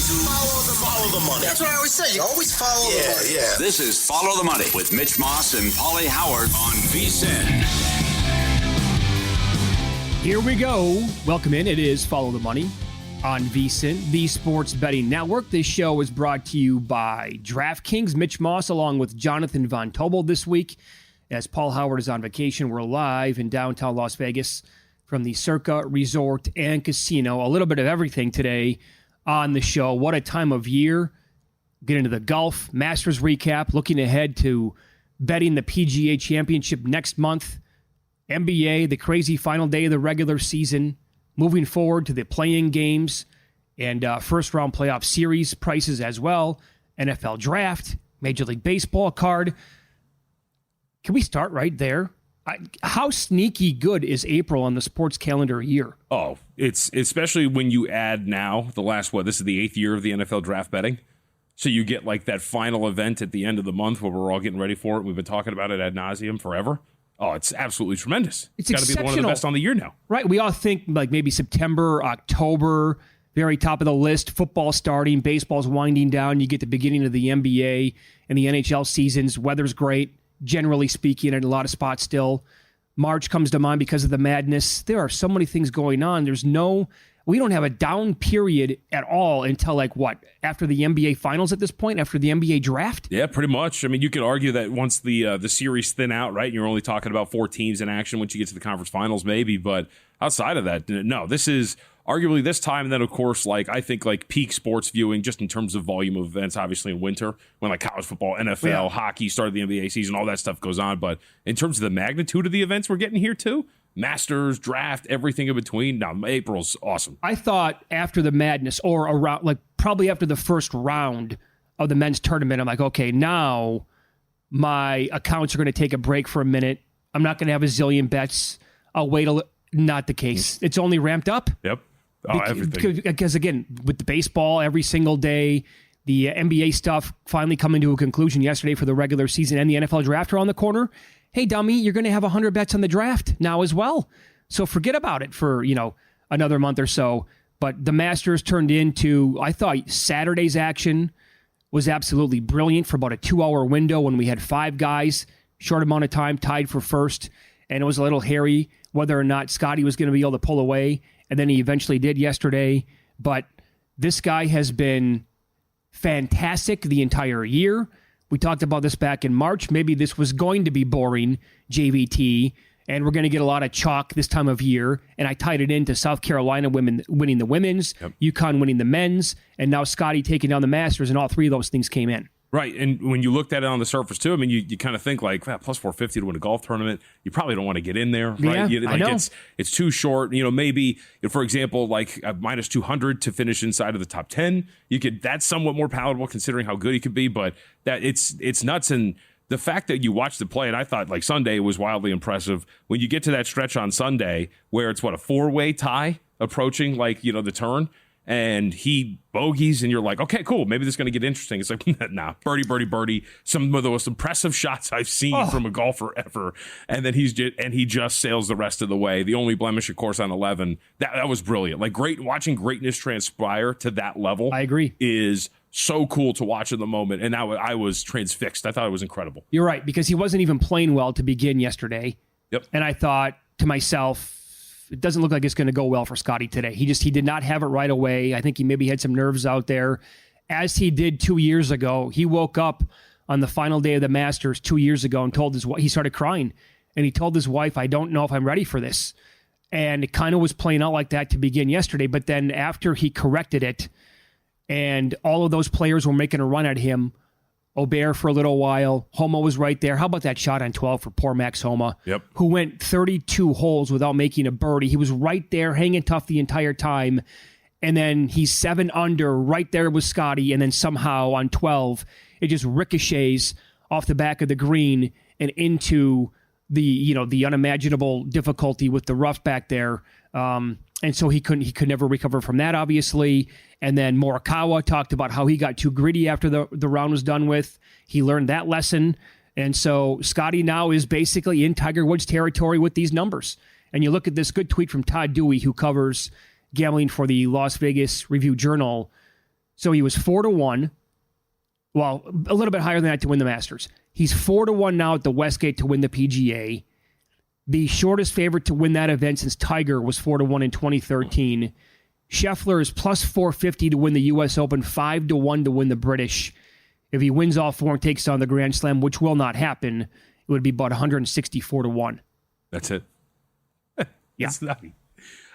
Follow the money. That's what I always say. You always follow the money. Yeah. This is Follow the Money with Mitch Moss and Paulie Howard on VSiN. Here we go. Welcome in. It is Follow the Money on VSiN, the Sports Betting Network. This show is brought to you by DraftKings. Mitch Moss along with Jonathan Von Tobel this week. As Paul Howard is on vacation, we're live in downtown Las Vegas from the Circa Resort and Casino. A little bit of everything today on the show. What a time of year. Get into the golf, Masters recap, looking ahead to betting the PGA Championship next month, NBA, the crazy final day of the regular season, moving forward to the play-in games and first-round playoff series prices as well, NFL Draft, Major League Baseball card. Can we start right there? How sneaky good is April on the sports calendar year? Oh, it's especially when you add now the last, this is the 8th year of the NFL draft betting. So you get like that final event at the end of the month where we're all getting ready for it. We've been talking about it ad nauseum forever. Oh, it's absolutely tremendous. It's got to be one of the best on the year now. Right. We all think like maybe September, October, very top of the list, football starting, baseball's winding down. You get the beginning of the NBA and the NHL seasons. Weather's great. Generally speaking, in a lot of spots still. March comes to mind because of the madness. There are so many things going on. We don't have a down period at all until after the NBA finals at this point, after the NBA draft? Yeah, pretty much. I mean, you could argue that once the series thin out, right, you're only talking about 4 teams in action once you get to the conference finals maybe, but outside of that, no, this is arguably this time, and then of course, I think peak sports viewing just in terms of volume of events, obviously in winter, when college football, NFL, hockey, started the NBA season, all that stuff goes on. But in terms of the magnitude of the events we're getting here too, Masters, draft, everything in between, no, April's awesome. I thought after the madness or around, probably after the first round of the men's tournament, I'm like, okay, now my accounts are going to take a break for a minute. I'm not going to have a zillion bets. I'll wait not the case. It's only ramped up. Yep. Oh, everything. Because again, with the baseball every single day, the NBA stuff finally coming to a conclusion yesterday for the regular season and the NFL draft are on the corner. Hey, dummy, you're going to have 100 bets on the draft now as well. So forget about it for, another month or so. But the Masters turned into, I thought Saturday's action was absolutely brilliant for about a 2-hour window when we had 5 guys, short amount of time, tied for first. And it was a little hairy whether or not Scotty was going to be able to pull away. And then he eventually did yesterday. But this guy has been fantastic the entire year. We talked about this back in March. Maybe this was going to be boring, JVT, and we're going to get a lot of chalk this time of year. And I tied it into South Carolina winning the women's, UConn winning the men's, and now Scotty taking down the Masters, and all 3 of those things came in. Right, and when you looked at it on the surface, too, I mean, you kind of think plus 450 to win a golf tournament, you probably don't want to get in there, right? Yeah, I know. It's too short. Maybe, for example, minus 200 to finish inside of the top 10, that's somewhat more palatable considering how good he could be, but that it's nuts. And the fact that you watched it play, and I thought Sunday was wildly impressive. When you get to that stretch on Sunday where it's a 4-way tie approaching the turn, and he bogeys, and you're like, okay, cool, maybe this is going to get interesting. It's nah, birdie, birdie, birdie. Some of the most impressive shots I've seen from a golfer ever. And then he just sails the rest of the way. The only blemish, of course, on 11. That was brilliant. Watching greatness transpire to that level. I agree. Is so cool to watch in the moment. And I was transfixed. I thought it was incredible. You're right, because he wasn't even playing well to begin yesterday. Yep. And I thought to myself, it doesn't look like it's going to go well for Scotty today. He did not have it right away. I think he maybe had some nerves out there. As he did 2 years ago, he woke up on the final day of the Masters 2 years ago and he started crying. And he told his wife, I don't know if I'm ready for this. And it kind of was playing out like that to begin yesterday. But then after he corrected it and all of those players were making a run at him, Aubert for a little while. Homa was right there. How about that shot on 12 for poor Max Homa, who went 32 holes without making a birdie? He was right there hanging tough the entire time. And then he's 7 under right there with Scotty. And then somehow on 12, it just ricochets off the back of the green and into the unimaginable difficulty with the rough back there. And so he could never recover from that, obviously. And then Morikawa talked about how he got too greedy after the round was done with. He learned that lesson. And so Scotty now is basically in Tiger Woods territory with these numbers. And you look at this good tweet from Todd Dewey, who covers gambling for the Las Vegas Review-Journal. So he was 4-1. Well, a little bit higher than that to win the Masters. He's 4-1 now at the Westgate to win the PGA. The shortest favorite to win that event since Tiger was 4-1 in 2013. Scheffler is plus 450 to win the U.S. Open, 5-1 to win the British. If he wins all four and takes on the Grand Slam, which will not happen, it would be about 164-1. That's it. Yeah. It's nutty.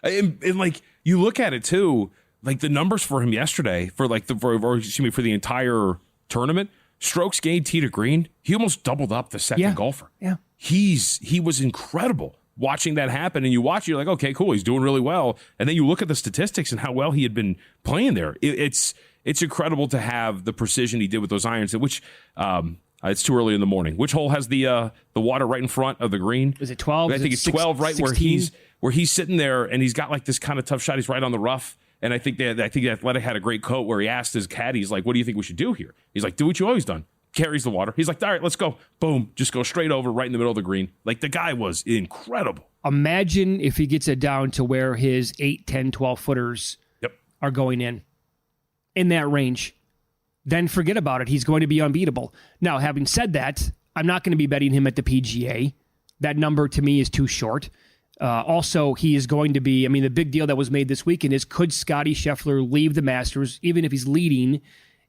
And like, you look at it too, like the numbers for him yesterday, for the entire tournament, strokes gained tee to green, he almost doubled up the second golfer. Yeah. He was incredible watching that happen. And you watch, you're like, okay, cool, he's doing really well. And then you look at the statistics and how well he had been playing there. It's incredible to have the precision he did with those irons, which it's too early in the morning. Which hole has the water right in front of the green? Is it 12? I think it's 12, right, 16? where he's sitting there and he's got like this kind of tough shot. He's right on the rough. And I think the Athletic had a great quote where he asked his caddy, he's like, what do you think we should do here? He's like, do what you always done. Carries the water. He's like, all right, let's go. Boom. Just go straight over right in the middle of the green. Like, the guy was incredible. Imagine if he gets it down to where his 8, 10, 12 footers are going in that range. Then forget about it. He's going to be unbeatable. Now, having said that, I'm not going to be betting him at the PGA. That number to me is too short. Also, he is going to be, the big deal that was made this weekend is, could Scottie Scheffler leave the Masters, even if he's leading,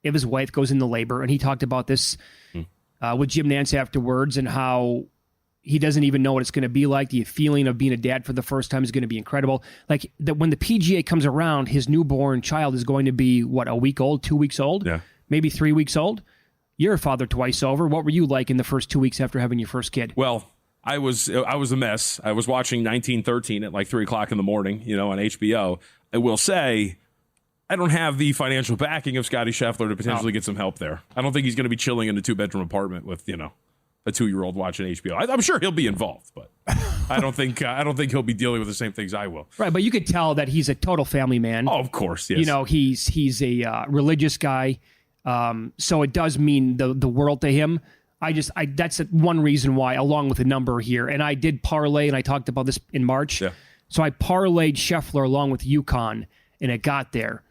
if his wife goes into labor? And he talked about this with Jim Nance afterwards, and how he doesn't even know what it's going to be like. The feeling of being a dad for the first time is going to be incredible. Like, that when the PGA comes around, his newborn child is going to be, a week old, 2 weeks old? Yeah. Maybe 3 weeks old? You're a father twice over. What were you like in the first 2 weeks after having your first kid? Well, I was a mess. I was watching 1913 at like 3 o'clock in the morning, on HBO. I will say, I don't have the financial backing of Scottie Scheffler to potentially get some help there. I don't think he's going to be chilling in a 2-bedroom apartment with, a 2-year-old watching HBO. I'm sure he'll be involved, but I don't think he'll be dealing with the same things I will. Right, but you could tell that he's a total family man. Oh, of course, yes. He's a religious guy, so it does mean the world to him. That's one reason why, along with the number here, and I did parlay, and I talked about this in March. Yeah. So I parlayed Scheffler along with UConn, and it got there.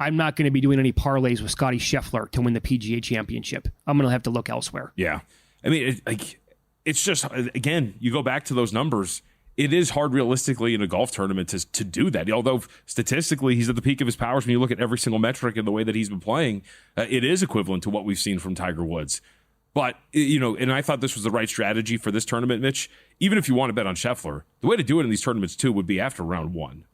I'm not going to be doing any parlays with Scottie Scheffler to win the PGA Championship. I'm going to have to look elsewhere. Yeah. It's just, again, you go back to those numbers. It is hard realistically in a golf tournament to do that. Although statistically he's at the peak of his powers, when you look at every single metric and the way that he's been playing, it is equivalent to what we've seen from Tiger Woods. But, and I thought this was the right strategy for this tournament, Mitch. Even if you want to bet on Scheffler, the way to do it in these tournaments, too, would be after round one.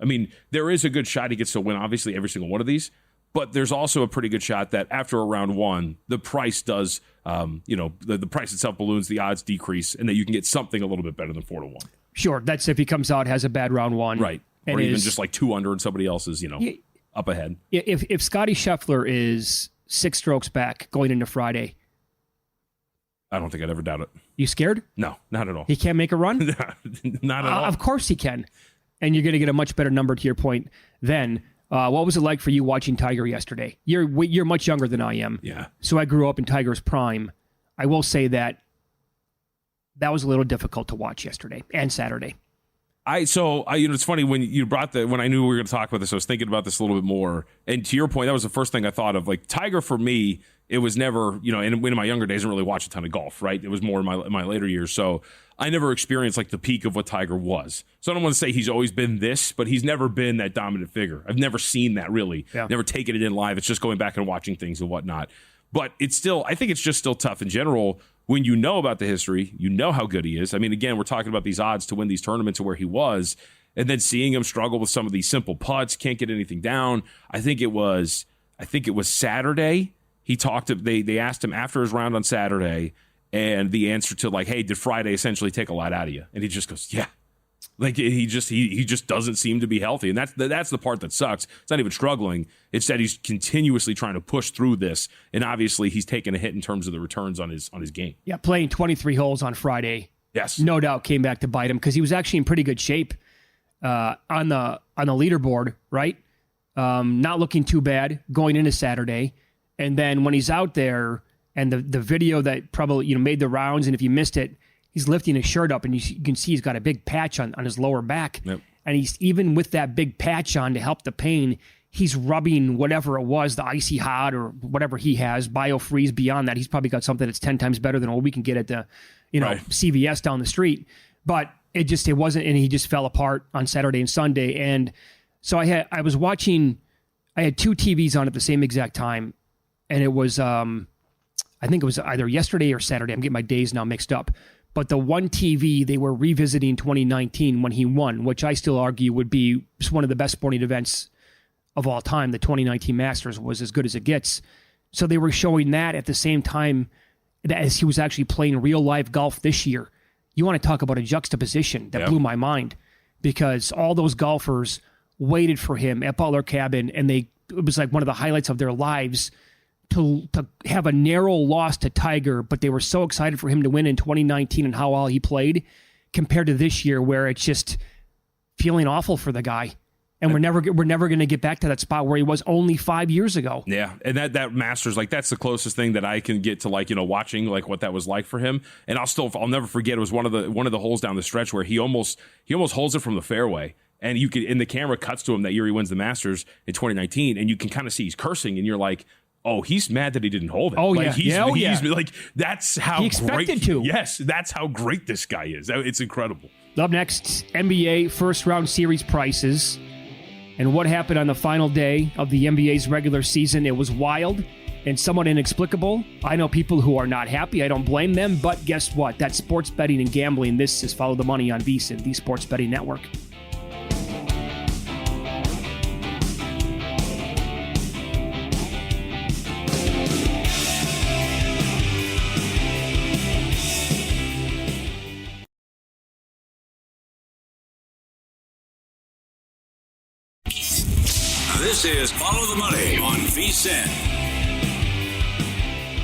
There is a good shot he gets to win, obviously, every single one of these. But there's also a pretty good shot that after a round one, the price does, the price itself balloons, the odds decrease, and that you can get something a little bit better than 4-1. Sure. That's if he comes out, has a bad round one. Right. Or even just like 2 under and somebody else is, up ahead. If Scottie Scheffler is 6 strokes back going into Friday, I don't think I'd ever doubt it. You scared? No, not at all. He can't make a run? Not at all. Of course he can. And you're going to get a much better number, to your point then. What was it like for you watching Tiger yesterday? You're much younger than I am. Yeah. So I grew up in Tiger's prime. I will say that was a little difficult to watch yesterday and Saturday. It's funny when you brought when I knew we were going to talk about this, I was thinking about this a little bit more. And to your point, that was the first thing I thought of. Like, Tiger, for me, it was never, in my younger days, I didn't really watch a ton of golf, right? It was more in my later years. So I never experienced like the peak of what Tiger was. So I don't want to say he's always been this, but he's never been that dominant figure. I've never seen that, really. Yeah. Never taken it in live. It's just going back and watching things and whatnot. But I think it's just still tough in general when you know about the history, you know how good he is. Again, we're talking about these odds to win these tournaments and where he was, and then seeing him struggle with some of these simple putts, can't get anything down. I think it was Saturday. He talked. They asked him after his round on Saturday, and the answer to like, "Hey, did Friday essentially take a lot out of you?" And he just goes, "Yeah." Like, he just doesn't seem to be healthy, and that's the part that sucks. It's not even struggling; it's that he's continuously trying to push through this, and obviously he's taken a hit in terms of the returns on his game. Yeah, playing 23 holes on Friday, yes, no doubt came back to bite him, because he was actually in pretty good shape on the leaderboard, right? Not looking too bad going into Saturday, and then when he's out there, and the video that probably made the rounds, and if you missed it, he's lifting his shirt up, and you can see he's got a big patch on his lower back. Yep. And he's, even with that big patch on to help the pain, he's rubbing whatever it was, the Icy Hot or whatever he has, BioFreeze. Beyond that, he's probably got something that's 10 times better than what we can get at the, CVS down the street. But it wasn't, and he just fell apart on Saturday and Sunday. And so I had two TVs on at the same exact time, and it was, I think it was either yesterday or Saturday. I'm getting my days now mixed up. But the one TV, they were revisiting 2019 when he won, which I still argue would be one of the best sporting events of all time. The 2019 Masters was as good as it gets. So they were showing that at the same time as he was actually playing real live golf this year. You want to talk about a juxtaposition that blew my mind, because all those golfers waited for him at Butler Cabin, and it was like one of the highlights of their lives to have a narrow loss to Tiger, but they were so excited for him to win in 2019 and how well he played compared to this year, where it's just feeling awful for the guy. And we're never going to get back to that spot where he was only 5 years ago. Yeah, and that Masters, like, that's the closest thing that I can get to, like, watching like what that was like for him. And I'll never forget, it was one of the holes down the stretch where he almost holds it from the fairway, and you could, and the camera cuts to him that year he wins the Masters in 2019, and you can kind of see he's cursing, and you're like, oh, he's mad that he didn't hold it. Oh, like, yeah. He's like, that's how he expected great. To. Yes, that's how great this guy is. It's incredible. Up next, NBA first round series prices. And what happened on the final day of the NBA's regular season. It was wild and somewhat inexplicable. I know people who are not happy. I don't blame them. But guess what? That's sports betting and gambling. This is Follow the Money on VSiN, the Sports Betting Network. This is Follow the Money on VSiN.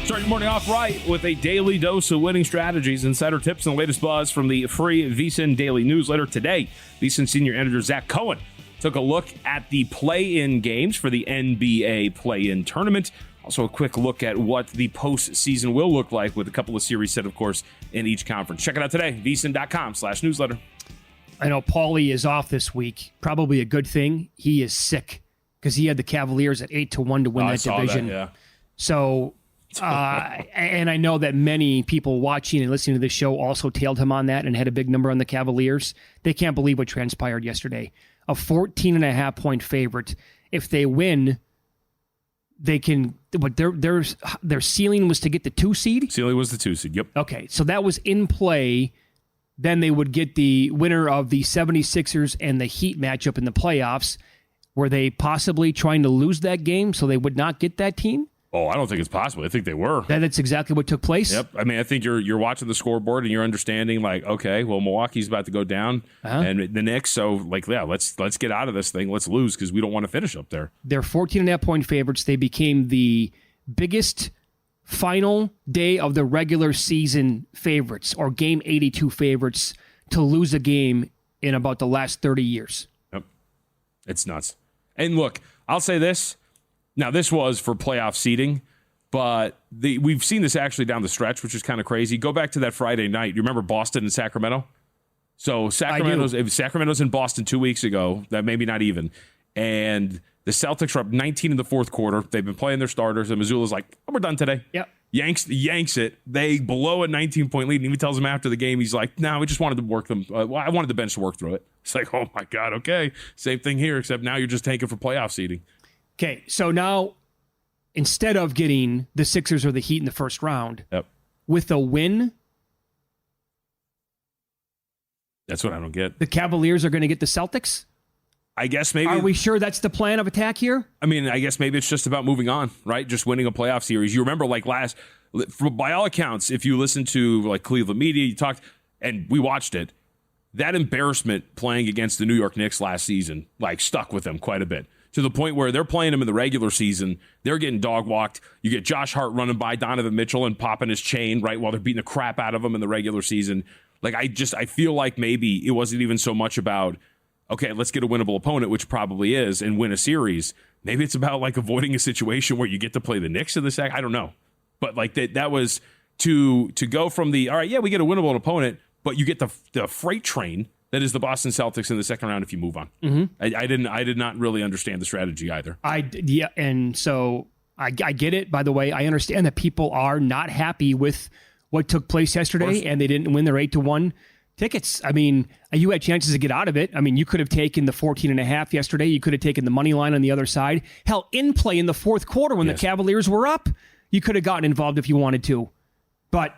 Start your morning off right with a daily dose of winning strategies, insider tips, and the latest buzz from the free VSiN daily newsletter. Today, VSiN senior editor Zach Cohen took a look at the play-in games for the NBA play-in tournament. Also, a quick look at what the postseason will look like, with a couple of series set, of course, in each conference. Check it out today, vsin.com/newsletter. I know Paulie is off this week. Probably a good thing. He is sick because he had the Cavaliers at 8-1 to win that division. So, and I know that many people watching and listening to this show also tailed him on that and had a big number on the Cavaliers. They can't believe what transpired yesterday. A 14.5-point favorite. If they win, they can. But their ceiling was to get the 2 seed. Ceiling was the 2 seed. Yep. Okay, so that was in play. Then they would get the winner of the 76ers and the Heat matchup in the playoffs. Were they possibly trying to lose that game so they would not get that team? Oh, I don't think it's possible. I think they were. That's exactly what took place? Yep. I mean, I think you're watching the scoreboard and you're understanding, like, okay, well, Milwaukee's about to go down and the Knicks, so, like, yeah, let's get out of this thing. Let's lose because we don't want to finish up there. They're 14.5-point favorites. They became the biggest final day of the regular season favorites, or game 82 favorites, to lose a game in about the last 30 years. Yep. It's nuts. And look, I'll say this. Now, this was for playoff seeding, but we've seen this actually down the stretch, which is kind of crazy. Go back to that Friday night. You remember Boston and Sacramento? So Sacramento's in Boston 2 weeks ago. That maybe not even. And the Celtics are up 19 in the fourth quarter. They've been playing their starters, and Missoula's like, oh, we're done today. Yep. Yanks it. They blow a 19-point lead, and he tells them after the game, he's like, no, we just wanted to work them. I wanted the bench to work through it. It's like, oh, my God, okay. Same thing here, except now you're just tanking for playoff seeding. Okay, so now instead of getting the Sixers or the Heat in the first round, with a win, that's what I don't get. The Cavaliers are going to get the Celtics? I guess maybe. Are we sure that's the plan of attack here? I mean, I guess maybe it's just about moving on, right? Just winning a playoff series. You remember, like, by all accounts, if you listen to, like, Cleveland media, you talked, and we watched it, that embarrassment playing against the New York Knicks last season, like, stuck with them quite a bit. To the point where they're playing them in the regular season, they're getting dog walked. You get Josh Hart running by Donovan Mitchell and popping his chain, right, while they're beating the crap out of him in the regular season. Like, I feel like maybe it wasn't even so much about, okay, let's get a winnable opponent, which probably is, and win a series. Maybe it's about, like, avoiding a situation where you get to play the Knicks in the second. I don't know. But, like, that was to go from the, all right, yeah, we get a winnable opponent, but you get the freight train that is the Boston Celtics in the second round if you move on. I did not really understand the strategy either. And so I get it. By the way, I understand that people are not happy with what took place yesterday, and they didn't win their 8-1 tickets. I mean, you had chances to get out of it. I mean, you could have taken the 14.5 yesterday. You could have taken the money line on the other side. Hell, in play in the fourth quarter when the Cavaliers were up, you could have gotten involved if you wanted to. But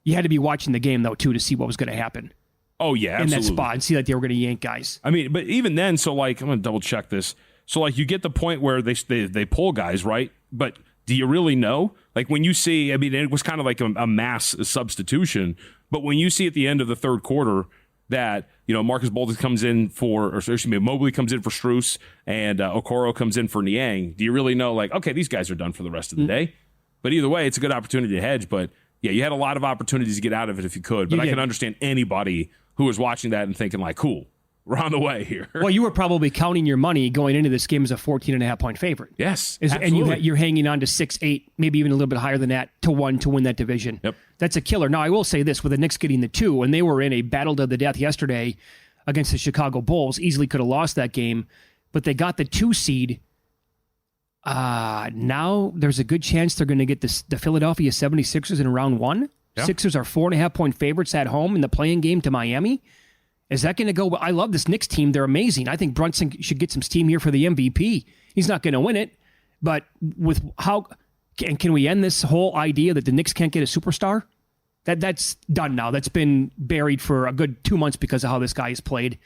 you had to be watching the game, though, too, to see what was going to happen. Oh, yeah, absolutely. In that spot and see that they were going to yank guys. I mean, but even then, so like, I'm going to double check this. So like you get the point where they pull guys, right? But do you really know? Like when you see, I mean, it was kind of like a mass substitution, but when you see at the end of the third quarter that, you know, Marcus Bolden comes in for, or excuse me, Mobley comes in for Strus and Okoro comes in for Niang, do you really know, like, okay, these guys are done for the rest of the day? But either way, it's a good opportunity to hedge. But yeah, you had a lot of opportunities to get out of it if you could. But I can understand anybody who was watching that and thinking like, cool, we're on the way here. Well, you were probably counting your money going into this game as a 14.5-point favorite. Yes, absolutely. And you're hanging on to 6-8, maybe even a little bit higher than that, to win that division. Yep. That's a killer. Now, I will say this, with the Knicks getting the 2, and they were in a battle to the death yesterday against the Chicago Bulls, easily could have lost that game, but they got the 2 seed. Now there's a good chance they're going to get the Philadelphia 76ers in round 1. Yeah. Sixers are 4.5-point favorites at home in the play-in game to Miami. Is that going to go? I love this Knicks team. They're amazing. I think Brunson should get some steam here for the MVP. He's not going to win it, but with how can we end this whole idea that the Knicks can't get a superstar? That's done now. That's been buried for a good 2 months because of how this guy has played.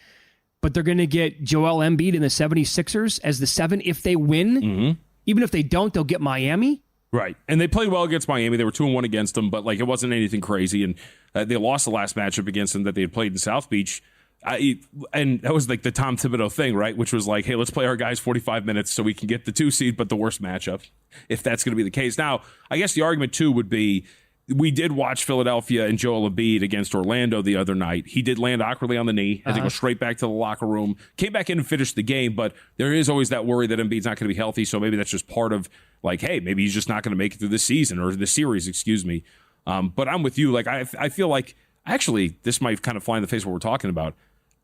But they're going to get Joel Embiid and the 76ers as the 7 if they win. Mm-hmm. Even if they don't, they'll get Miami. Right. And they played well against Miami. They were 2-1 against them, but like it wasn't anything crazy. And they lost the last matchup against them that they had played in South Beach. And that was like the Tom Thibodeau thing, right? Which was like, hey, let's play our guys 45 minutes so we can get the 2 seed, but the worst matchup, if that's going to be the case. Now, I guess the argument, too, would be we did watch Philadelphia and Joel Embiid against Orlando the other night. He did land awkwardly on the knee, had to go straight back to the locker room, came back in and finished the game, but there is always that worry that Embiid's not going to be healthy, so maybe that's just part of, like, hey, maybe he's just not going to make it through this season or the series, excuse me. But I'm with you. Like, I feel like, actually, this might kind of fly in the face of what we're talking about.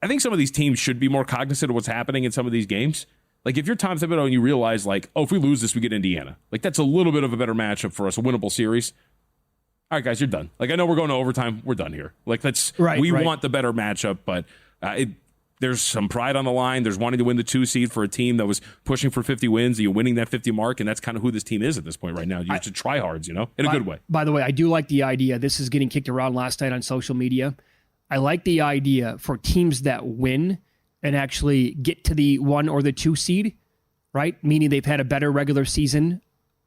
I think some of these teams should be more cognizant of what's happening in some of these games. Like, if you're Tom Thibodeau and you realize, like, oh, if we lose this, we get Indiana. Like, that's a little bit of a better matchup for us, a winnable series. All right, guys, you're done. Like, I know we're going to overtime. We're done here. Like, we want the better matchup, but there's some pride on the line. There's wanting to win the 2 seed for a team that was pushing for 50 wins. You're winning that 50 mark, and that's kind of who this team is at this point right now. You have to try hards, in a good way. By the way, I do like the idea. This is getting kicked around last night on social media. I like the idea for teams that win and actually get to the 1 or the 2 seed, right? Meaning they've had a better regular season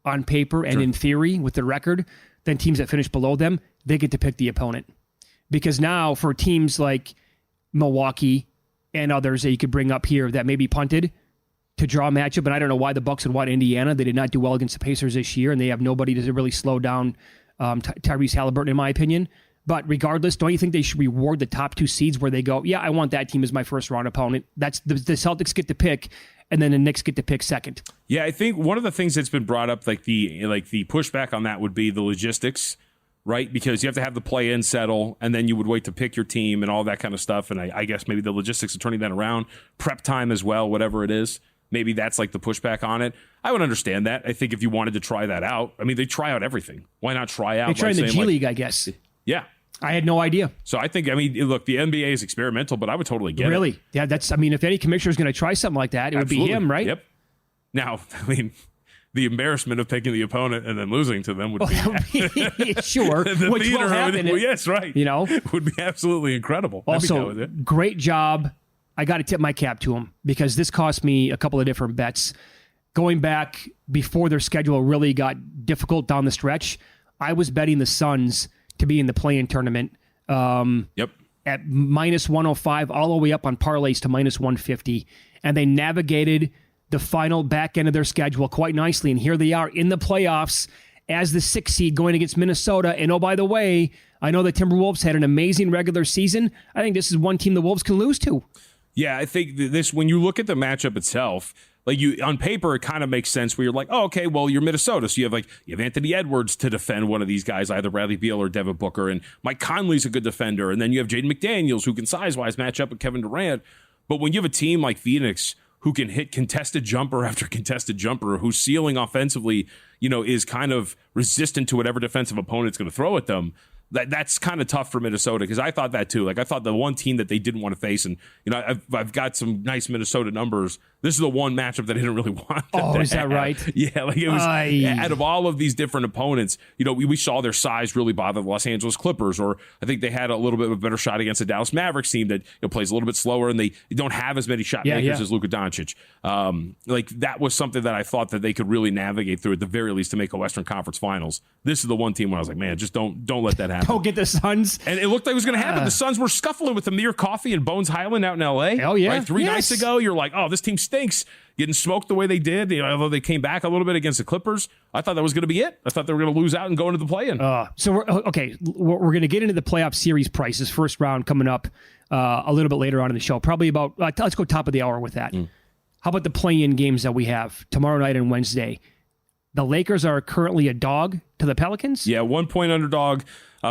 on paper and in theory with the record than teams that finish below them. They get to pick the opponent. Because now for teams like Milwaukee and others that you could bring up here that maybe punted to draw a matchup, but I don't know why the Bucks would want Indiana. They did not do well against the Pacers this year, and they have nobody to really slow down Tyrese Halliburton, in my opinion. But regardless, don't you think they should reward the top 2 seeds where they go, yeah, I want that team as my first round opponent. That's the Celtics get to pick, and then the Knicks get to pick second. Yeah, I think one of the things that's been brought up, like the pushback on that would be the logistics, right? Because you have to have the play-in settle, and then you would wait to pick your team and all that kind of stuff. And I guess maybe the logistics of turning that around, prep time as well, whatever it is. Maybe that's like the pushback on it. I would understand that. I think if you wanted to try that out, I mean, they try out everything. Why not try out? They try in the G League, I guess. Yeah. I had no idea. So I think, look, the NBA is experimental, but I would totally get it. Really? Yeah, if any commissioner is going to try something like that, it would be him, right? Yep. Now, the embarrassment of picking the opponent and then losing to them would be sure, which will happen. Yes, right. Would be absolutely incredible. Also, great job. I got to tip my cap to him because this cost me a couple of different bets. Going back before their schedule really got difficult down the stretch, I was betting the Suns to be in the play-in tournament at minus 105 all the way up on parlays to minus 150. And they navigated the final back end of their schedule quite nicely. And here they are in the playoffs as the 6th seed going against Minnesota. And oh, by the way, I know the Timberwolves had an amazing regular season. I think this is one team the Wolves can lose to. Yeah, I think this, when you look at the matchup itself, Like you on paper, it kind of makes sense where you're like, oh, okay, well, you're Minnesota. So you have Anthony Edwards to defend one of these guys, either Bradley Beal or Devin Booker. And Mike Conley's a good defender. And then you have Jaden McDaniels, who can size-wise match up with Kevin Durant. But when you have a team like Phoenix who can hit contested jumper after contested jumper, whose ceiling offensively, is kind of resistant to whatever defensive opponent's going to throw at them, that's kind of tough for Minnesota, because I thought that too. Like, I thought the one team that they didn't want to face, and I've got some nice Minnesota numbers. This is the one matchup that I didn't really want. Oh, is that right? Yeah, like it was out of all of these different opponents. We saw their size really bother the Los Angeles Clippers, or I think they had a little bit of a better shot against the Dallas Mavericks team that plays a little bit slower, and they don't have as many shot makers as Luka Doncic. Like, that was something that I thought that they could really navigate through at the very least to make a Western Conference Finals. This is the one team where I was like, man, just don't let that happen. Don't get the Suns. And it looked like it was going to happen. The Suns were scuffling with Amir Coffey and Bones Highland out in L.A. Oh, yeah. Right? Three nights ago, you're like, oh, this team stinks. Getting smoked the way they did, although they came back a little bit against the Clippers. I thought that was going to be it. I thought they were going to lose out and go into the play-in. So we're going to get into the playoff series prices. First round coming up a little bit later on in the show. Probably about, let's go top of the hour with that. How about the play-in games that we have tomorrow night and Wednesday? The Lakers are currently a dog to the Pelicans. Yeah, 1 point underdog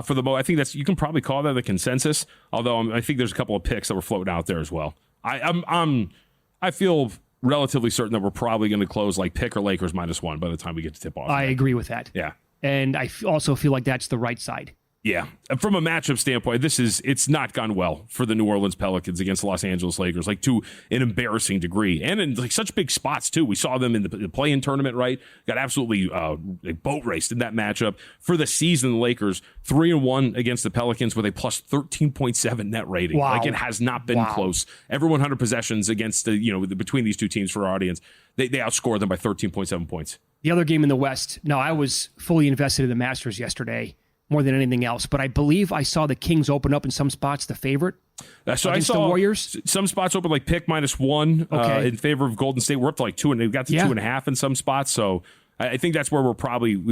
for the I think you can probably call that the consensus. Although I think there's a couple of picks that were floating out there as well. I feel relatively certain that we're probably going to close like pick or Lakers -1 by the time we get to tip off. I agree with that. Yeah, and I also feel like that's the right side. Yeah, from a matchup standpoint, it's not gone well for the New Orleans Pelicans against the Los Angeles Lakers, like to an embarrassing degree, and in like such big spots too. We saw them in the play-in tournament, right? Got absolutely boat raced in that matchup. For the season, the Lakers 3-1 against the Pelicans with a plus 13.7 net rating. Wow. Like, it has not been close. Every 100 possessions against between these two teams for our audience, they outscored them by 13.7 points. The other game in the West. Now, I was fully invested in the Masters yesterday, more than anything else. But I believe I saw the Kings open up in some spots the favorite so against I saw the Warriors. Some spots open like pick -1 in favor of Golden State. We're up to like 2, and they've got to 2.5 in some spots. So I think that's where we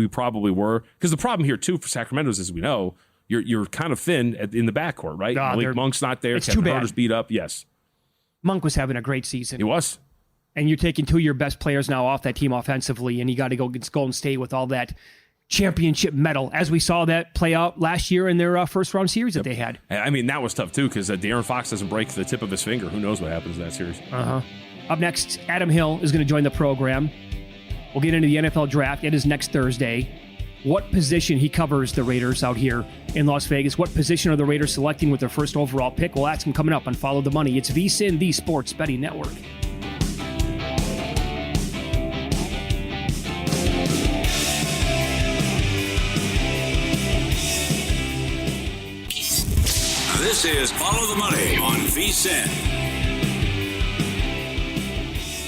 probably were. Because the problem here too for Sacramento is, as we know, you're kind of thin in the backcourt, right? Malik Monk's not there. Kevin Huerter's beat up. Yes, Monk was having a great season. He was. And you're taking 2 of your best players now off that team offensively, and you got to go against Golden State with all that championship medal, as we saw that play out last year in their first round series that they had. I mean, that was tough too, because De'Aaron Fox doesn't break the tip of his finger. Who knows what happens in that series? Up next, Adam Hill is going to join the program. We'll get into the NFL draft. It is next Thursday. What position he covers the Raiders out here in Las Vegas? What position are the Raiders selecting with their first overall pick? We'll ask him coming up on Follow the Money. It's VSiN, the Sports Betting Network. This is Follow the Money on VSiN.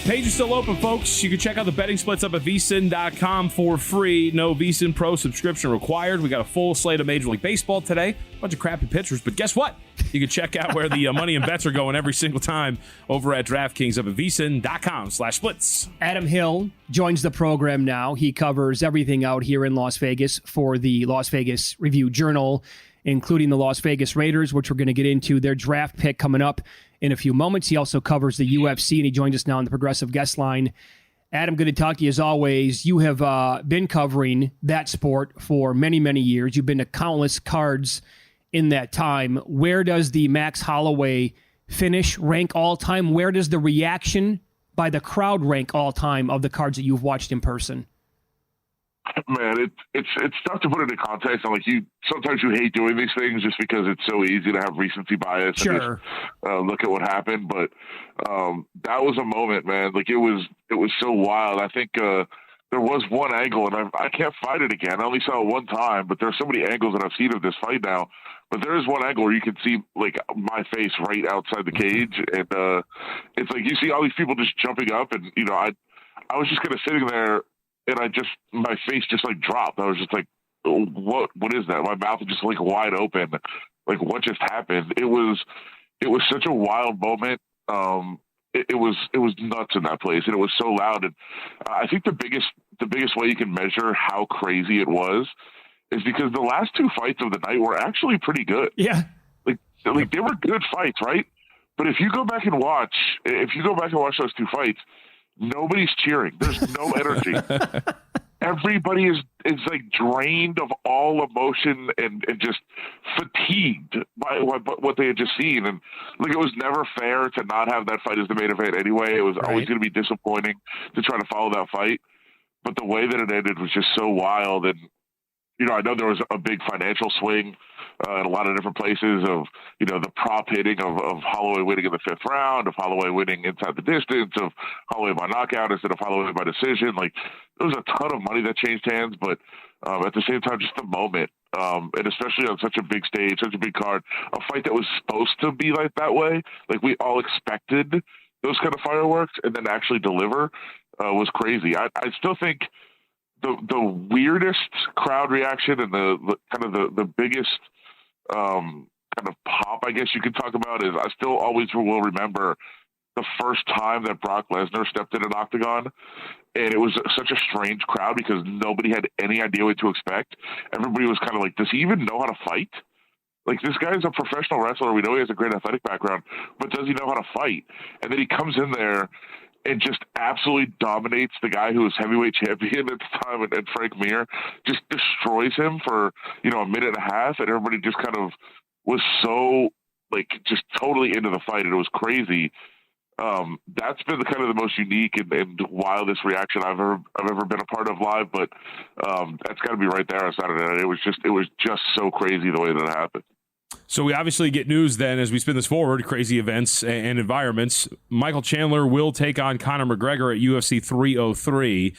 Page is still open, folks. You can check out the betting splits up at vsin.com for free. No VSiN Pro subscription required. We got a full slate of Major League Baseball today. A bunch of crappy pitchers, but guess what? You can check out where the money and bets are going every single time over at DraftKings up at vsin.com/splits. Adam Hill joins the program now. He covers everything out here in Las Vegas for the Las Vegas Review-Journal, including the Las Vegas Raiders, which we're going to get into their draft pick coming up in a few moments. He also covers the UFC, and he joins us now on the Progressive Guest Line. Adam, good to talk to you as always. You have been covering that sport for many, many years. You've been to countless cards in that time. Where does the Max Holloway finish rank all time? Where does the reaction by the crowd rank all time of the cards that you've watched in person? Man, it's tough to put it in context. And like sometimes you hate doing these things just because it's so easy to have recency bias. Sure. And just, look at what happened, but that was a moment, man. Like it was so wild. I think there was one angle, and I can't find it again. I only saw it one time, but there's so many angles that I've seen of this fight now. But there is one angle where you can see like my face right outside the cage, and it's like you see all these people just jumping up, and I was just kind of sitting there. And my face just like dropped. I was just like, what is that? My mouth was just like wide open. Like, what just happened? It was such a wild moment. It was nuts in that place, and it was so loud. And I think the biggest way you can measure how crazy it was is because the last 2 fights of the night were actually pretty good. Yeah. Like they were good fights, right? But if you go back and watch those 2 fights, Nobody's cheering. There's no energy. Everybody is like drained of all emotion and just fatigued by what they had just seen. And like, it was never fair to not have that fight as the main event anyway. It was always going to be disappointing to try to follow that fight. But the way that it ended was just so wild. And, you know, I know there was a big financial swing in a lot of different places of, you know, the prop hitting of Holloway winning in the 5th round, of Holloway winning inside the distance, of Holloway by knockout instead of Holloway by decision. Like, there was a ton of money that changed hands, but at the same time, just the moment, and especially on such a big stage, such a big card, a fight that was supposed to be like that way, like we all expected those kind of fireworks, and then actually deliver was crazy. I still think the weirdest crowd reaction and the kind of the biggest kind of pop, I guess you could talk about, is I still always will remember the first time that Brock Lesnar stepped in an octagon, and it was such a strange crowd because nobody had any idea what to expect. Everybody was kind of like, does he even know how to fight? Like, this guy is a professional wrestler. We know he has a great athletic background, but does he know how to fight? And then he comes in there and just absolutely dominates the guy who was heavyweight champion at the time, and Frank Mir just destroys him for, you know, a minute and a half, and everybody just kind of was so, like, just totally into the fight, and it was crazy. That's been the kind of the most unique and wildest reaction I've ever been a part of live, but that's got to be right there on Saturday night. It was just so crazy the way that it happened. So we obviously get news then as we spin this forward, crazy events and environments. Michael Chandler will take on Conor McGregor at UFC 303.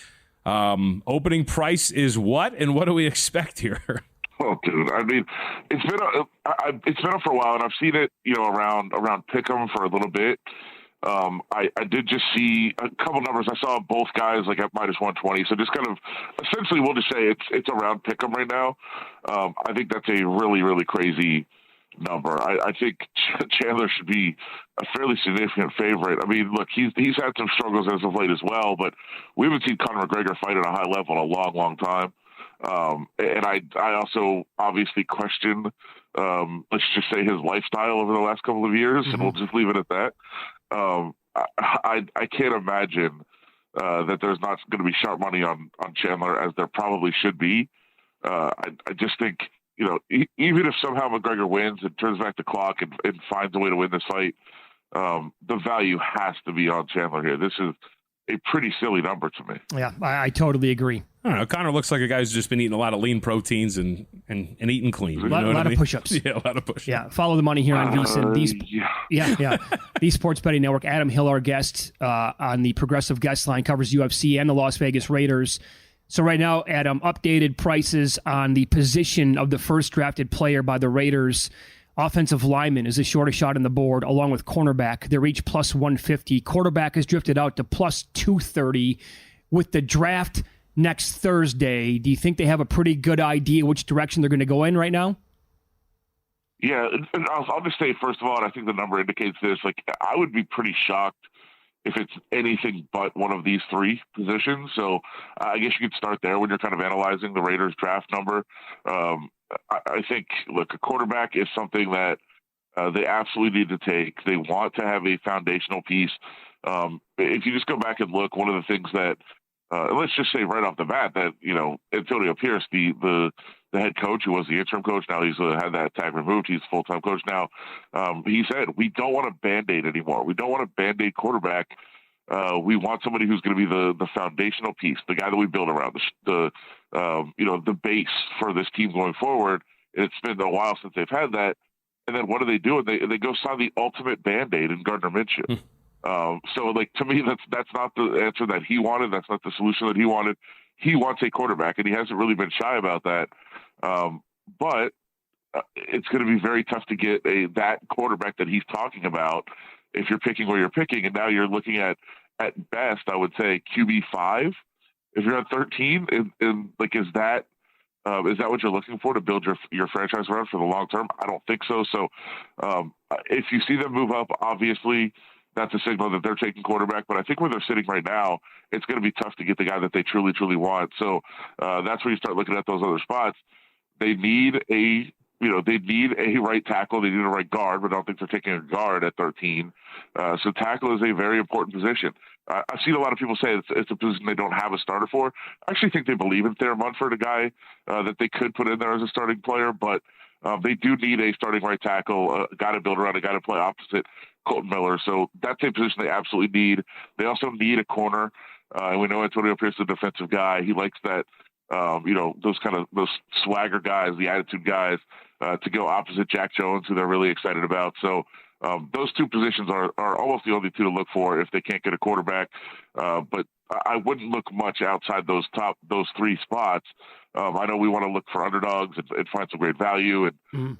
Opening price is what, and what do we expect here? Oh, dude! I mean, it's been up for a while, and I've seen it, you know, around Pick'em for a little bit. I did just see a couple numbers. I saw both guys like at minus 120. So just kind of essentially, we'll just say it's around Pick'em right now. I think that's a really, really crazy number. I think Chandler should be a fairly significant favorite. I mean, look, he's had some struggles as of late as well, but we haven't seen Conor McGregor fight at a high level in a long, long time. And I also obviously question, let's just say, his lifestyle over the last couple of years, and we'll just leave it at that. I can't imagine that there's not going to be sharp money on Chandler, as there probably should be. I just think, you know, even if somehow McGregor wins and turns back the clock and finds a way to win this fight, the value has to be on Chandler here. This is a pretty silly number to me. Yeah, I totally agree. I don't know. Conor looks like a guy who's just been eating a lot of lean proteins and eating clean. A lot of push-ups. Yeah, a lot of push-ups. Yeah, follow the money here on VSiN. The Sports Betting Network. Adam Hill, our guest on the Progressive Guest Line, covers UFC and the Las Vegas Raiders. So right now, Adam, updated prices on the position of the first drafted player by the Raiders. Offensive lineman is the shortest shot on the board, along with cornerback. They're each plus 150. Quarterback has drifted out to plus 230. With the draft next Thursday, do you think they have a pretty good idea which direction they're going to go in right now? Yeah, and I'll just say, first of all, and I think the number indicates this, like, I would be pretty shocked if it's anything but one of these three positions. So I guess you could start there when you're kind of analyzing the Raiders draft number. I think, look, a quarterback is something that they absolutely need to take. They want to have a foundational piece. If you just go back and look, one of the things that, let's just say right off the bat that, you know, Antonio Pierce, the head coach who was the interim coach, now he's had that tag removed. He's full-time coach now. He said, we don't want a Band-Aid anymore. We don't want a Band-Aid quarterback. We want somebody who's going to be the foundational piece, the guy that we build around, the base for this team going forward. And it's been a while since they've had that. And then what do? They go sign the ultimate Band-Aid in Gardner Minshew. So, like, to me, that's not the answer that he wanted. That's not the solution that he wanted. He wants a quarterback, and he hasn't really been shy about that. But it's going to be very tough to get that quarterback that he's talking about if you're picking where you're picking. And now you're looking at best, I would say, QB5 if you're at 13. And like, is that what you're looking for to build your franchise around for the long term? I don't think so. So if you see them move up, obviously that's a signal that they're taking quarterback. But I think where they're sitting right now, it's going to be tough to get the guy that they truly, truly want. So that's where you start looking at those other spots. They need a right tackle. They need a right guard, but I don't think they're taking a guard at 13. So tackle is a very important position. I've seen a lot of people say it's a position they don't have a starter for. I actually think they believe in Thayer Munford, a guy that they could put in there as a starting player, but they do need a starting right tackle, a guy to build around, a guy to play opposite Colton Miller. So that's a position they absolutely need. They also need a corner, and we know Antonio Pierce is a defensive guy. He likes that, those swagger guys, the attitude guys, to go opposite Jack Jones, who they're really excited about. So those two positions are almost the only two to look for if they can't get a quarterback. But I wouldn't look much outside those three spots. I know we want to look for underdogs and find some great value and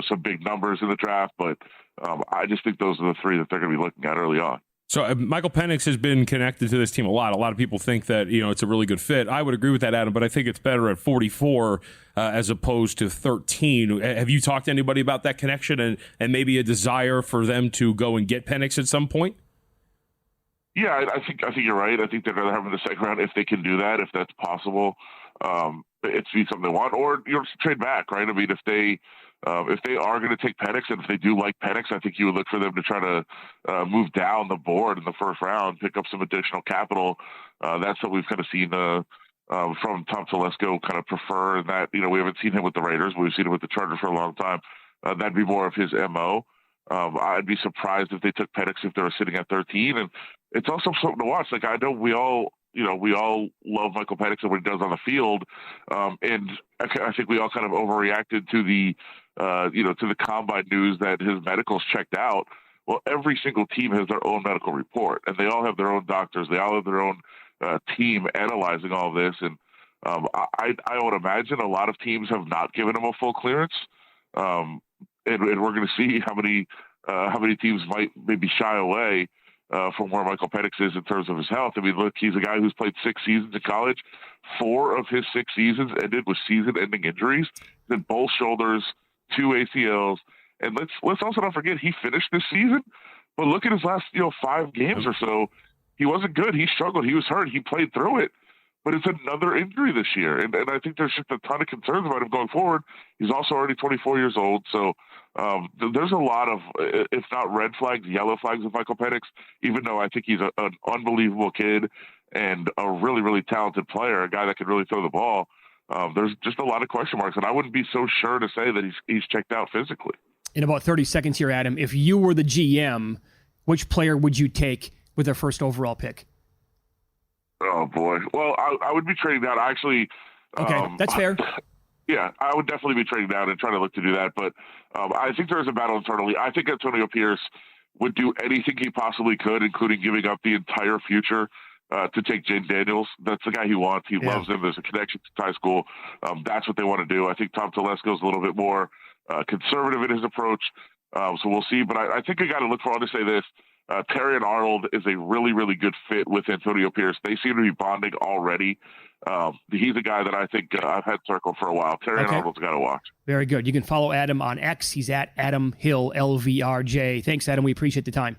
some big numbers in the draft, but I just think those are the three that they're going to be looking at early on. So Michael Penix has been connected to this team a lot. A lot of people think that it's a really good fit. I would agree with that, Adam, but I think it's better at 44 as opposed to 13. Have you talked to anybody about that connection and maybe a desire for them to go and get Penix at some point? Yeah, I think you're right. I think they're going to have him in the second round if they can do that, if that's possible. It's be something they want, or trade back, right? I mean, if they are going to take Penix, and if they do like Penix, I think you would look for them to try to move down the board in the first round, pick up some additional capital. That's what we've kind of seen from Tom Telesco kind of prefer. And that, we haven't seen him with the Raiders, but we've seen him with the Chargers for a long time. That'd be more of his MO. I'd be surprised if they took Penix if they were sitting at 13. And it's also something to watch. Like, I know we all love Michael Penix and what he does on the field. And I think we all kind of overreacted to the combine news that his medical's checked out. Well, every single team has their own medical report, and they all have their own doctors. They all have their own team analyzing all this. And I would imagine a lot of teams have not given him a full clearance. And we're going to see how many teams might maybe shy away from where Michael Penix is in terms of his health. I mean, look, he's a guy who's played 6 seasons in college. 4 of his 6 seasons ended with season-ending injuries. Then both shoulders, 2 ACLs, and let's also not forget he finished this season. But look at his last 5 games or so. He wasn't good. He struggled. He was hurt. He played through it. But it's another injury this year, and I think there's just a ton of concerns about him going forward. He's also already 24 years old, so there's a lot of, if not red flags, yellow flags with Michael Penix, even though I think he's an unbelievable kid and a really, really talented player, a guy that can really throw the ball. There's just a lot of question marks, and I wouldn't be so sure to say that he's checked out physically. In about 30 seconds here, Adam, if you were the GM, which player would you take with their first overall pick? Oh, boy. Well, I would be trading down. Actually, okay, that's fair. Yeah, I would definitely be trading down and trying to look to do that. But I think there is a battle internally. I think Antonio Pierce would do anything he possibly could, including giving up the entire future to take Jane Daniels. That's the guy he wants. He loves him. There's a connection to high school. That's what they want to do. I think Tom Telesco is a little bit more conservative in his approach. So we'll see. But I think we got to look for, I'll just say this. Terry and Arnold is a really, really good fit with Antonio Pierce. They seem to be bonding already. He's a guy that I think I've had circled for a while. Terry and Arnold's got to watch. Very good. You can follow Adam on X. He's at Adam Hill, LVRJ. Thanks, Adam. We appreciate the time.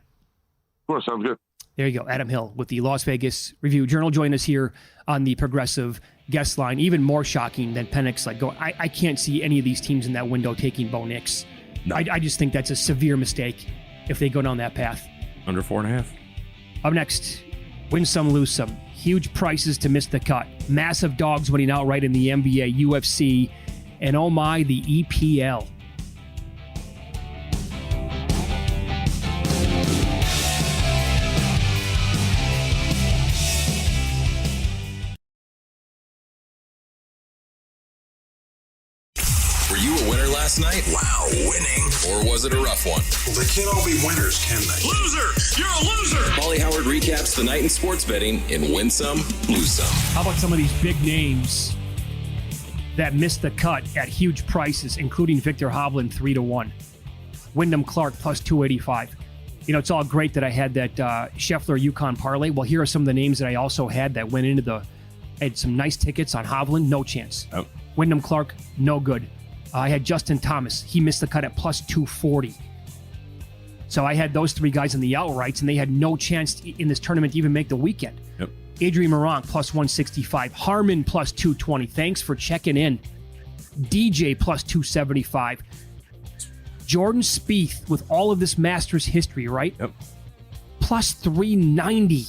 Of course. Sounds good. There you go. Adam Hill with the Las Vegas Review-Journal. Join us here on the Progressive guest line. Even more shocking than Penix. I can't see any of these teams in that window taking Bo Nix. No. I just think that's a severe mistake if they go down that path. Under 4.5. Up next, win some, lose some. Huge prices to miss the cut. Massive dogs winning outright in the NBA, UFC, and oh my, the EPL. Were you a winner last night? Wow, winning. Or was it a rough one? Well, they can't all be winners, can they? Loser! You're a loser! Paulie Howard recaps the night in sports betting in Win Some, Lose Some. How about some of these big names that missed the cut at huge prices, including Victor Hovland 3-1, Wyndham Clark plus 285. It's all great that I had that Scheffler Yukon parlay. Well, here are some of the names that I also had that went into I had some nice tickets on Hovland, no chance. Oh. Wyndham Clark, no good. I had Justin Thomas. He missed the cut at plus 240. So I had those 3 guys in the outrights, and they had no chance in this tournament to even make the weekend. Yep. Adrian Moronk plus 165. Harmon plus 220. Thanks for checking in. DJ plus 275. Jordan Spieth with all of this Masters history, right? Yep. Plus 390.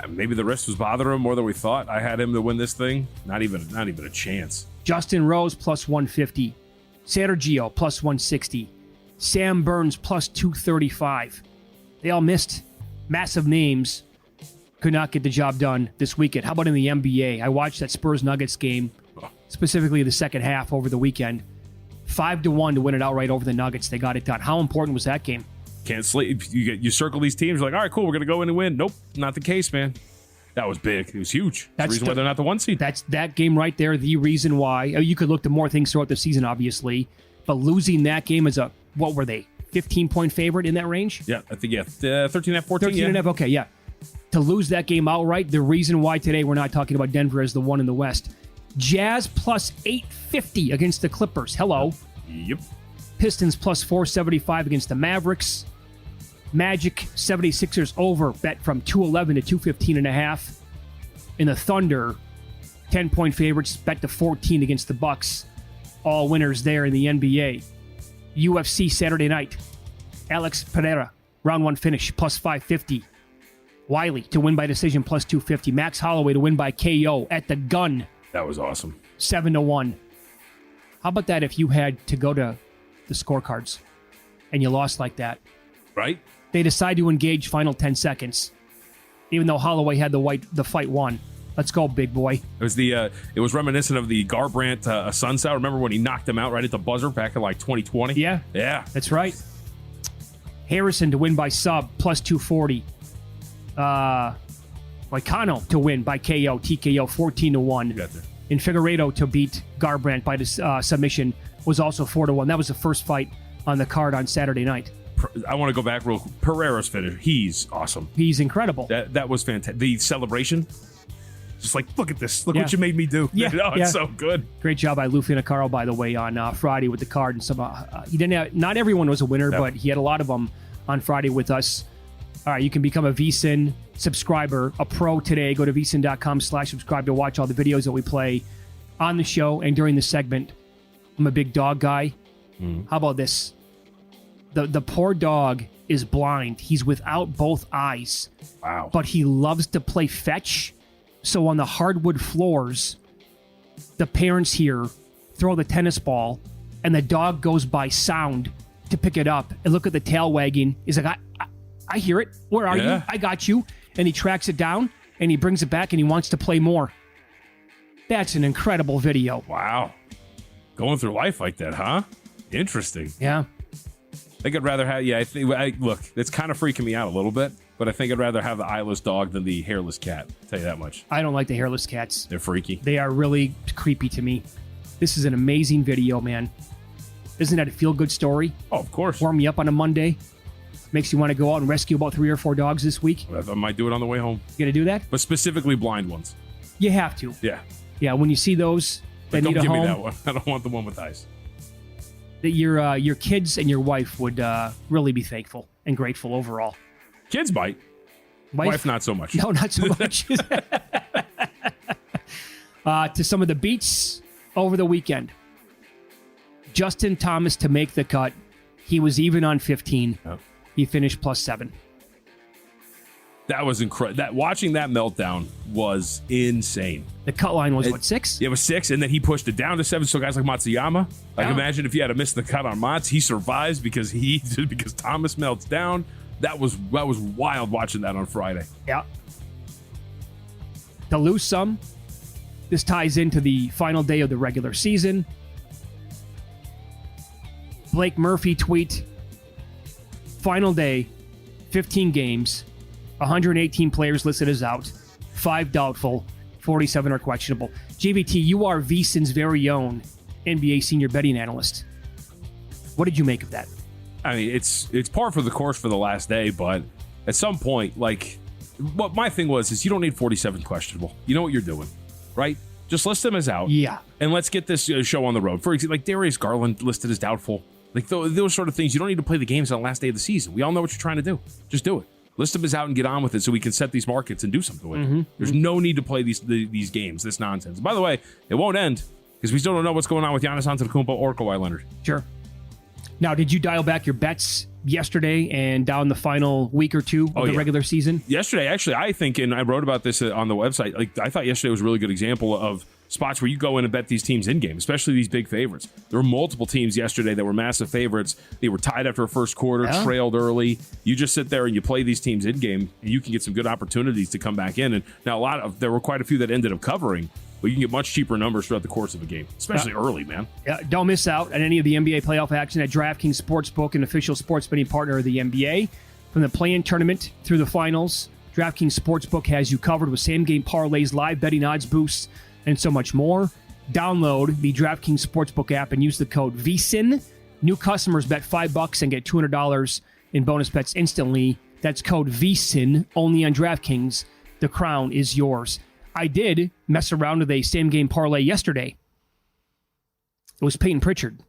Maybe the wrist was bothering him more than we thought. I had him to win this thing. Not even a chance. Justin Rose plus 150. Sergio plus 160. Sam Burns plus 235. They all missed. Massive names could not get the job done this weekend. How about in the NBA? I watched that Spurs-Nuggets game, specifically the second half over the weekend. 5-1 to win it outright over the Nuggets. They got it done. How important was that game? Can't sleep. You circle these teams. You're like, all right, cool. We're going to go in and win. Nope, not the case, man. That was big. It was huge. That's the reason why they're not the 1 seed. That's that game right there. The reason why. You could look to more things throughout the season, obviously, but losing that game as what were they? 15-point favorite in that range? Yeah, I think 13.5, 14. 13.5. Okay, yeah. To lose that game outright, the reason why today we're not talking about Denver as the one in the West. Jazz plus 850 against the Clippers. Hello. Yep. Pistons plus 475 against the Mavericks. Magic 76ers over, bet from 211 to 215.5. In the Thunder, 10-point favorites, bet to 14 against the Bucks. All winners there in the NBA. UFC Saturday night. Alex Pereira, round 1 finish, plus 550. Wiley to win by decision, plus 250. Max Holloway to win by KO at the gun. That was awesome. 7-1. How about that if you had to go to the scorecards and you lost like that? Right? They decide to engage final 10 seconds, even though Holloway had the fight won. Let's go, big boy. It was reminiscent of the Garbrandt Sunset. Remember when he knocked him out right at the buzzer back in like 2020? Yeah. That's right. Harrison to win by sub, plus 240. Moicano to win by KO, TKO, 14-1. You got there. And Figueiredo to beat Garbrandt by submission was also 4-1. That was the first fight on the card on Saturday night. I want to go back real quick. Pereira's finish. He's awesome. He's incredible. That was fantastic. The celebration. Just like, look at this. Look Yeah. what you made me do. Yeah, It's so good. Great job by Lou Finocchiaro, by the way, on Friday with the card. And some, he didn't have, not everyone was a winner, but he had a lot of them on Friday with us. All right, you can become a VSiN subscriber, a pro today. Go to vsin.com/subscribe to watch all the videos that we play on the show and during the segment. I'm a big dog guy. How about this? The poor dog is blind. He's without both eyes. Wow. But he loves to play fetch. So on the hardwood floors, the parents here throw the tennis ball, and the dog goes by sound to pick it up and look at the tail wagging. He's like, I hear it. Where are you? I got you. And he tracks it down, and he brings it back, and he wants to play more. That's an incredible video. Wow. Going through life like that, huh? Interesting. Yeah. I think I'd rather have, look, it's kind of freaking me out a little bit, but I think I'd rather have the eyeless dog than the hairless cat. I'll tell you that much. I don't like the hairless cats. They're freaky. They are really creepy to me. This is an amazing video, man. Isn't that a feel-good story? Oh, of course. Warm you up on a Monday. Makes you want to go out and rescue about 3 or 4 dogs this week. I might do it on the way home. You gonna do that? But specifically blind ones. You have to. Yeah. Yeah, when you see those that Don't need a give home, me that one. I don't want the one with eyes. that your kids and your wife would really be thankful and grateful overall. Kids bite. Wife not so much. No, not so much. To some of the beats over the weekend. Justin Thomas to make the cut. He was even on 15. Oh. He finished plus 7. That was incredible. Watching that meltdown was insane. The cut line was, 6? It was 6, and then he pushed it down to 7. So guys like Matsuyama, imagine if you had to miss the cut on Mats, he survives because Thomas melts down. That was wild watching that on Friday. Yeah. To lose some, this ties into the final day of the regular season. Blake Murphy tweet, final day, 15 games, 118 players listed as out, 5 doubtful, 47 are questionable. JVT, you are VSiN's very own NBA senior betting analyst. What did you make of that? I mean, it's par for the course for the last day, but at some point, like, what my thing was you don't need 47 questionable. You know what you're doing, right? Just list them as out. Yeah. And let's get this show on the road. For example, like Darius Garland listed as doubtful. Like those sort of things. You don't need to play the games on the last day of the season. We all know what you're trying to do. Just do it. List them as out and get on with it so we can set these markets and do something with it. There's no need to play these games, this nonsense. By the way, it won't end because we still don't know what's going on with Giannis Antetokounmpo or Kawhi Leonard. Sure. Now, did you dial back your bets yesterday and down the final week or two of the regular season? Yesterday, actually, I think, and I wrote about this on the website, like I thought yesterday was a really good example of spots where you go in and bet these teams in game, especially these big favorites. There were multiple teams yesterday that were massive favorites. They were tied after a first quarter, trailed early. You just sit there and you play these teams in game, and you can get some good opportunities to come back in. And now there were quite a few that ended up covering, but you can get much cheaper numbers throughout the course of a game, especially early, man. Don't miss out on any of the NBA playoff action at DraftKings Sportsbook, an official sports betting partner of the NBA. From the play-in tournament through the finals, DraftKings Sportsbook has you covered with same-game parlays, live betting odds boosts, and so much more. Download the DraftKings Sportsbook app and use the code VSIN. New customers bet $5 and get $200 in bonus bets instantly. That's code VSIN, only on DraftKings. The crown is yours. I did mess around with a same-game parlay yesterday. It was Peyton Pritchard.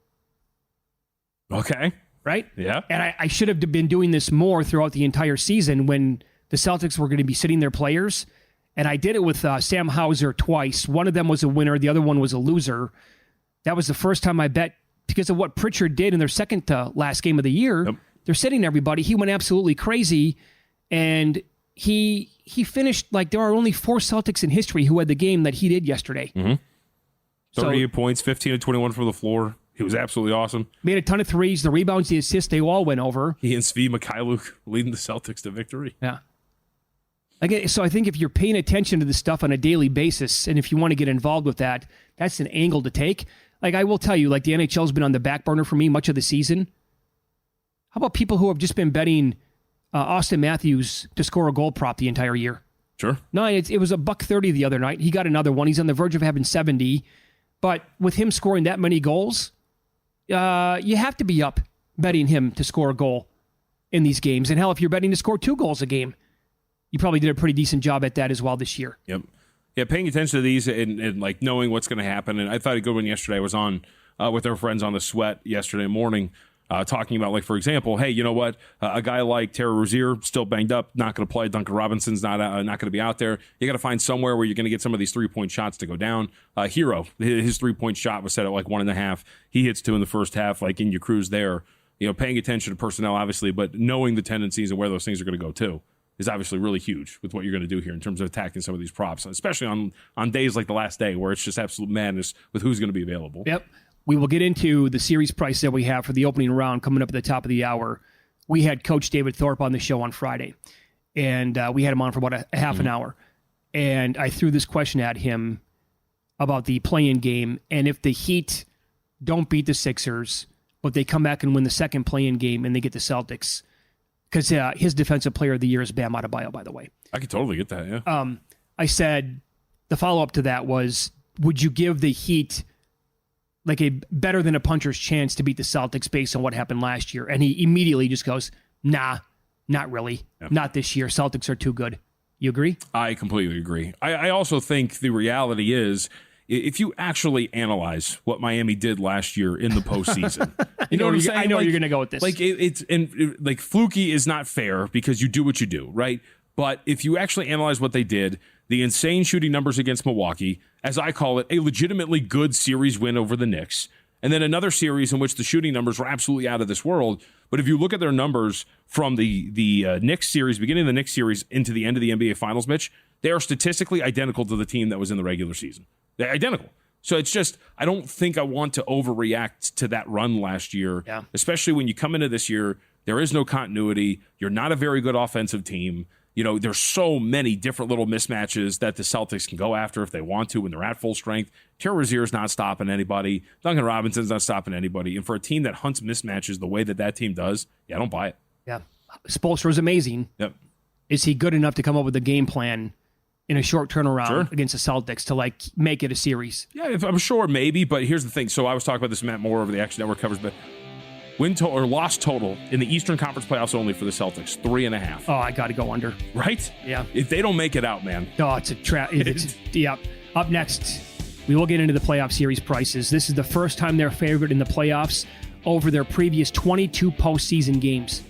Okay. Right? Yeah. And I should have been doing this more throughout the entire season when the Celtics were going to be sitting their players. And I did it with Sam Hauser twice. One of them was a winner. The other one was a loser. That was the first time I bet because of what Pritchard did in their second to last game of the year. Yep. They're sitting everybody. He went absolutely crazy. And he finished like there are only 4 Celtics in history who had the game that he did yesterday. 38 points, 15 and 21 from the floor. He was absolutely awesome. Made a ton of threes. The rebounds, the assists, they all went over. He and Svi Mikhailuk leading the Celtics to victory. Yeah. Again, so I think if you're paying attention to this stuff on a daily basis, and if you want to get involved with that, that's an angle to take. Like I will tell you, like the NHL's been on the back burner for me much of the season. How about people who have just been betting Austin Matthews to score a goal prop the entire year? Sure. No, it was $130 the other night. He got another one. He's on the verge of having 70. But with him scoring that many goals, you have to be up betting him to score a goal in these games. And hell, if you're betting to score 2 goals a game, you probably did a pretty decent job at that as well this year. Yep. Yeah, paying attention to these and like knowing what's going to happen. And I thought a good one yesterday. I was on with our friends on the Sweat yesterday morning talking about, like, for example, hey, you know what? A guy like Terry Rozier, still banged up, not going to play. Duncan Robinson's not going to be out there. You got to find somewhere where you're going to get some of these 3-point shots to go down. Hero, his 3-point shot was set at like 1.5. He hits 2 in the first half, like in your cruise there. You know, paying attention to personnel, obviously, but knowing the tendencies and where those things are going to go too is obviously really huge with what you're going to do here in terms of attacking some of these props, especially on days like the last day where it's just absolute madness with who's going to be available. Yep. We will get into the series price that we have for the opening round coming up at the top of the hour. We had Coach David Thorpe on the show on Friday, and we had him on for about a half an hour. And I threw this question at him about the play-in game, and if the Heat don't beat the Sixers, but they come back and win the second play-in game and they get the Celtics, because his defensive player of the year is Bam Adebayo, by the way. I could totally get that, yeah. I said the follow-up to that was, would you give the Heat like a better than a puncher's chance to beat the Celtics based on what happened last year? And he immediately just goes, nah, not really. Yeah. Not this year. Celtics are too good. You agree? I completely agree. I also think the reality is, if you actually analyze what Miami did last year in the postseason, you know what I'm saying? I know you're going to go with this. Like like fluky is not fair because you do what you do, right? But if you actually analyze what they did, the insane shooting numbers against Milwaukee, as I call it, a legitimately good series win over the Knicks, and then another series in which the shooting numbers were absolutely out of this world. But if you look at their numbers from the Knicks series, beginning of the Knicks series into the end of the NBA Finals, Mitch, they are statistically identical to the team that was in the regular season. They're identical. So it's just, I don't think I want to overreact to that run last year, especially when you come into this year, there is no continuity. You're not a very good offensive team. You know, there's so many different little mismatches that the Celtics can go after if they want to when they're at full strength. Terry Rozier's not stopping anybody. Duncan Robinson's not stopping anybody. And for a team that hunts mismatches the way that team does, I don't buy it. Yeah. Spoelstra's amazing. Yep. Is he good enough to come up with a game plan in a short turnaround against the Celtics to like make it a series? Yeah, I'm sure maybe, but here's the thing. So I was talking about this, Matt Moore, over the Action Network covers, but loss total in the Eastern Conference playoffs only for the Celtics, 3.5. Oh, I got to go under. Right? Yeah. If they don't make it out, man. Oh, it's a trap. Yeah. Up next, we will get into the playoff series prices. This is the first time they're favored in the playoffs over their previous 22 postseason games.